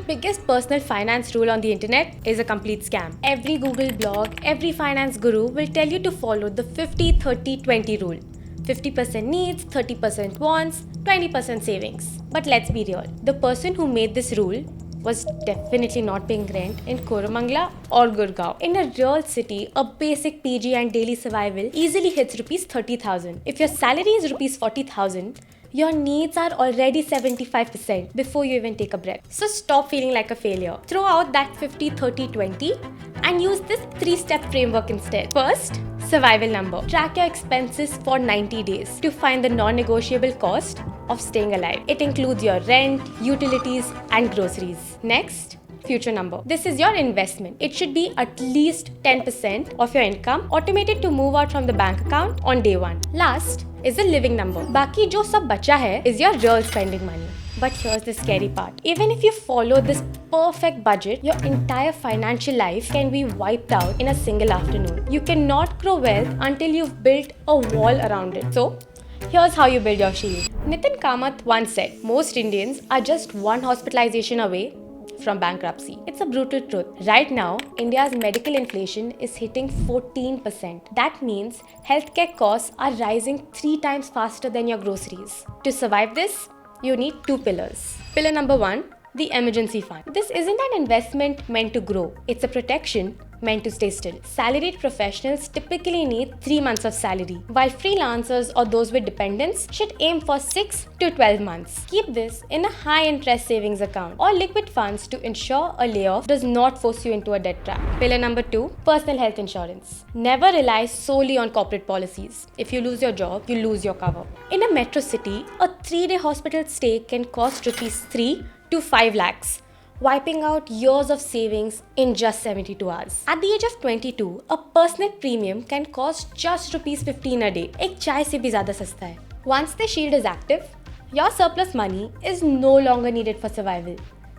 biggest personal finance rule on the internet is a complete scam. Every Google blog, every finance guru will tell you to follow the 50-30-20 rule. 50% needs, 30% wants, 20% savings. But let's be real. The person who made this rule was definitely not paying rent in Koramangala or Gurgaon. In a real city, a basic PG and daily survival easily hits rupees 30,000. If your salary is rupees 40,000, your needs are already 75% before you even take a breath. So stop feeling like a failure. Throw out that 50-30-20 and use this 3-step framework instead. First, survival number. Track your expenses for 90 days to find the non-negotiable cost of staying alive. It includes your rent, utilities, and groceries. Next, future number. This is your investment. It should be at least 10% of your income, automated to move out from the bank account on day one. Last is the living number. Baki jo sab bacha hai is your real spending money. But here's the scary part. Even if you follow this perfect budget, your entire financial life can be wiped out in a single afternoon. You cannot grow wealth until you've built a wall around it. So, here's how you build your shield. Nitin Kamath once said, most Indians are just one hospitalization away from bankruptcy. It's a brutal truth. Right now, India's medical inflation is hitting 14%. That means healthcare costs are rising 3 times faster than your groceries. To survive this, you need 2 pillars. Pillar number 1, the emergency fund. This isn't an investment meant to grow. It's a protection meant to stay still. Salaried professionals typically need 3 months of salary, while freelancers or those with dependents should aim for 6 to 12 months. Keep this in a high-interest savings account or liquid funds to ensure a layoff does not force you into a debt trap. Pillar number 2, personal health insurance. Never rely solely on corporate policies. If you lose your job, you lose your cover. In a metro city, a 3-day hospital stay can cost rupees 3 to 5 lakhs. Wiping out years of savings in just 72 hours. At the age of 22, a personal premium can cost just rupees 15 a day. एक चाय से भी ज़्यादा सस्ता है. Once the shield is active, your surplus money is no longer needed for survival.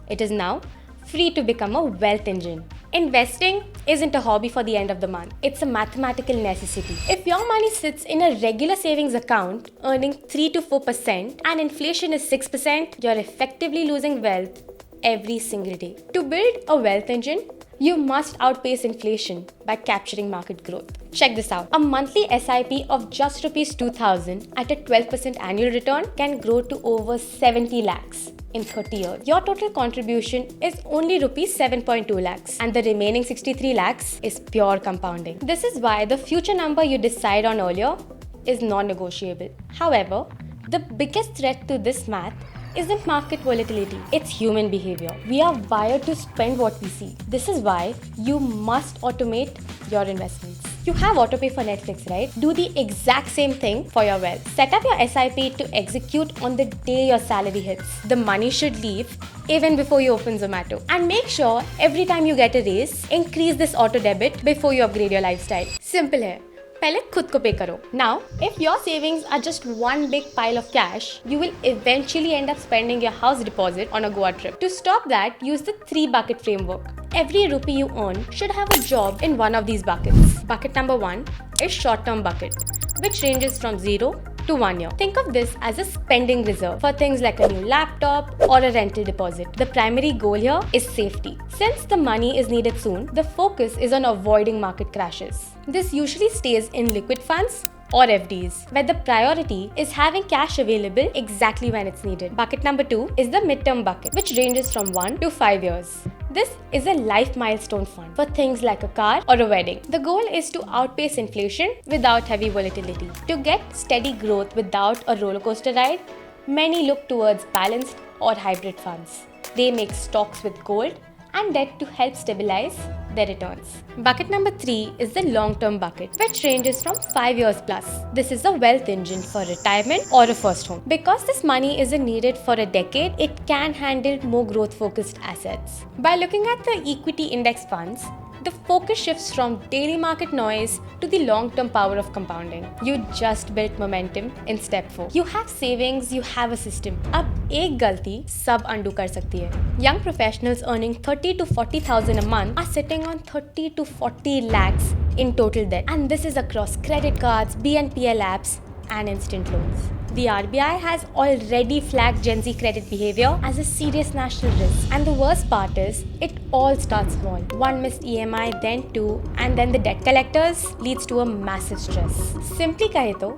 It is now free to become a wealth engine. Investing isn't a hobby for the end of the month. It's a mathematical necessity. If your money sits in a regular savings account earning 3 to 4% and inflation is 6%, you're effectively losing wealth every single day. To build a wealth engine, you must outpace inflation by capturing market growth. Check this out. A monthly SIP of just rupees 2,000 at a 12% annual return can grow to over 70 lakhs in 30 years. Your total contribution is only rupees 7.2 lakhs and the remaining 63 lakhs is pure compounding. This is why the future number you decide on earlier is non-negotiable. However, the biggest threat to this math isn't market volatility, it's human behavior. We are wired to spend what we see. This is why you must automate your investments. You have autopay for Netflix, right? Do the exact same thing for your wealth. Set up your SIP to execute on the day your salary hits. The money should leave even before you open Zomato. And make sure every time you get a raise, increase this auto debit before you upgrade your lifestyle. Simple है. पहले खुद को पे करो. Now, if your savings are just one big pile of cash, you will eventually end up spending your house deposit on a Goa trip. To stop that, use the 3-bucket framework. Every rupee you earn should have a job in one of these buckets. Bucket number 1 is short-term bucket, which ranges from 0 to 1 year. Think of this as a spending reserve for things like a new laptop or a rental deposit. The primary goal here is safety. Since the money is needed soon, the focus is on avoiding market crashes. This usually stays in liquid funds or FDs, where the priority is having cash available exactly when it's needed. Bucket number 2 is the midterm bucket, which ranges from 1 to 5 years. This is a life milestone fund for things like a car or a wedding. The goal is to outpace inflation without heavy volatility. To get steady growth without a roller coaster ride, many look towards balanced or hybrid funds. They make stocks with gold and debt to help stabilize their returns. Bucket number 3 is the long-term bucket, which ranges from 5 years plus. This is a wealth engine for retirement or a first home. Because this money isn't needed for a decade, it can handle more growth-focused assets. By looking at the equity index funds, the focus shifts from daily market noise to the long-term power of compounding. You just built momentum in step 4. You have savings, you have a system. अब एक गलती सब undo कर सकती है. Young professionals earning 30 to 40,000 a month are sitting on 30 to 40 lakhs in total debt. And this is across credit cards, BNPL apps, and instant loans. The RBI has already flagged Gen Z credit behavior as a serious national risk. And the worst part is, it all starts small. One missed EMI, then two, and then the debt collectors leads to a massive stress. Simply कहे तो,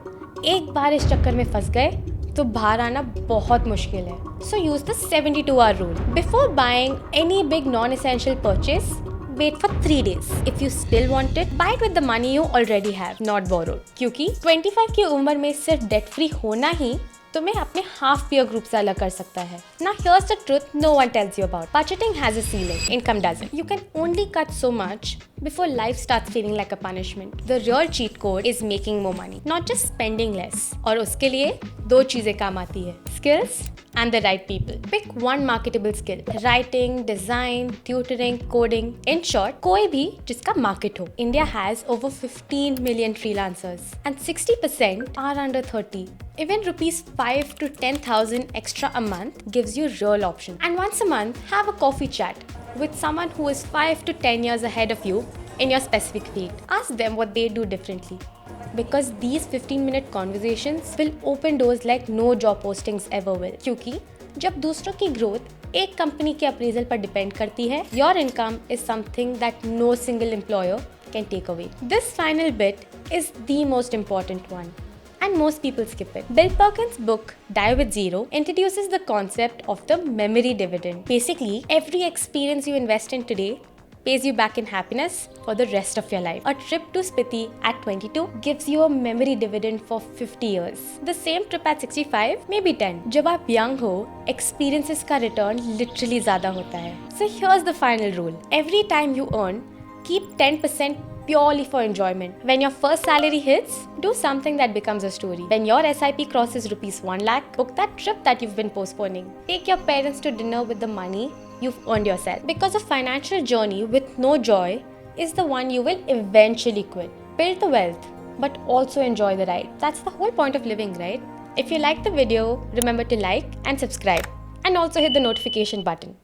एक बार इस चक्कर में फंस गए तो बाहर आना बहुत मुश्किल है. So use the 72-hour rule. Before buying any big non-essential purchase, wait for 3 days. If you still want it, buy it with the money you already have, not borrowed. क्योंकि 25 की उम्र में सिर्फ डेट फ्री होना ही तुम्हें अपने half peer group से अलग कर सकता है. Now here's the truth no one tells you about. Budgeting has a ceiling, income doesn't. You can only cut so much before life starts feeling like a punishment. The real cheat code is making more money, not just spending less. और उसके लिए दो चीजें काम आती है, skills and the right people. Pick one marketable skill. Writing, design, tutoring, coding. In short, कोई भी जिसका market हो. India has over 15 million freelancers and 60% are under 30. Even rupees 5 to 10,000 extra a month gives you real option. And once a month, have a coffee chat with someone who is 5 to 10 years ahead of you in your specific field. Ask them what they do differently. Because these 15-minute conversations will open doors like no job postings ever will. क्योंकि जब दूसरों की growth एक company के appraisal पर depend करती है, your income is something that no single employer can take away. This final bit is the most important one. And most people skip it. Bill Perkins' book, Die with Zero, introduces the concept of the memory dividend. Basically, every experience you invest in today pays you back in happiness for the rest of your life. A trip to Spiti at 22 gives you a memory dividend for 50 years. The same trip at 65, maybe 10. जब आप young हो, experiences का return literally ज़्यादा होता है. So here's the final rule. Every time you earn, keep 10% purely for enjoyment. When your first salary hits, do something that becomes a story. When your SIP crosses rupees 1 lakh, book that trip that you've been postponing. Take your parents to dinner with the money you've earned yourself. Because a financial journey with no joy is the one you will eventually quit. Build the wealth, but also enjoy the ride. That's the whole point of living, right? If you like the video, remember to like and subscribe, and also hit the notification button.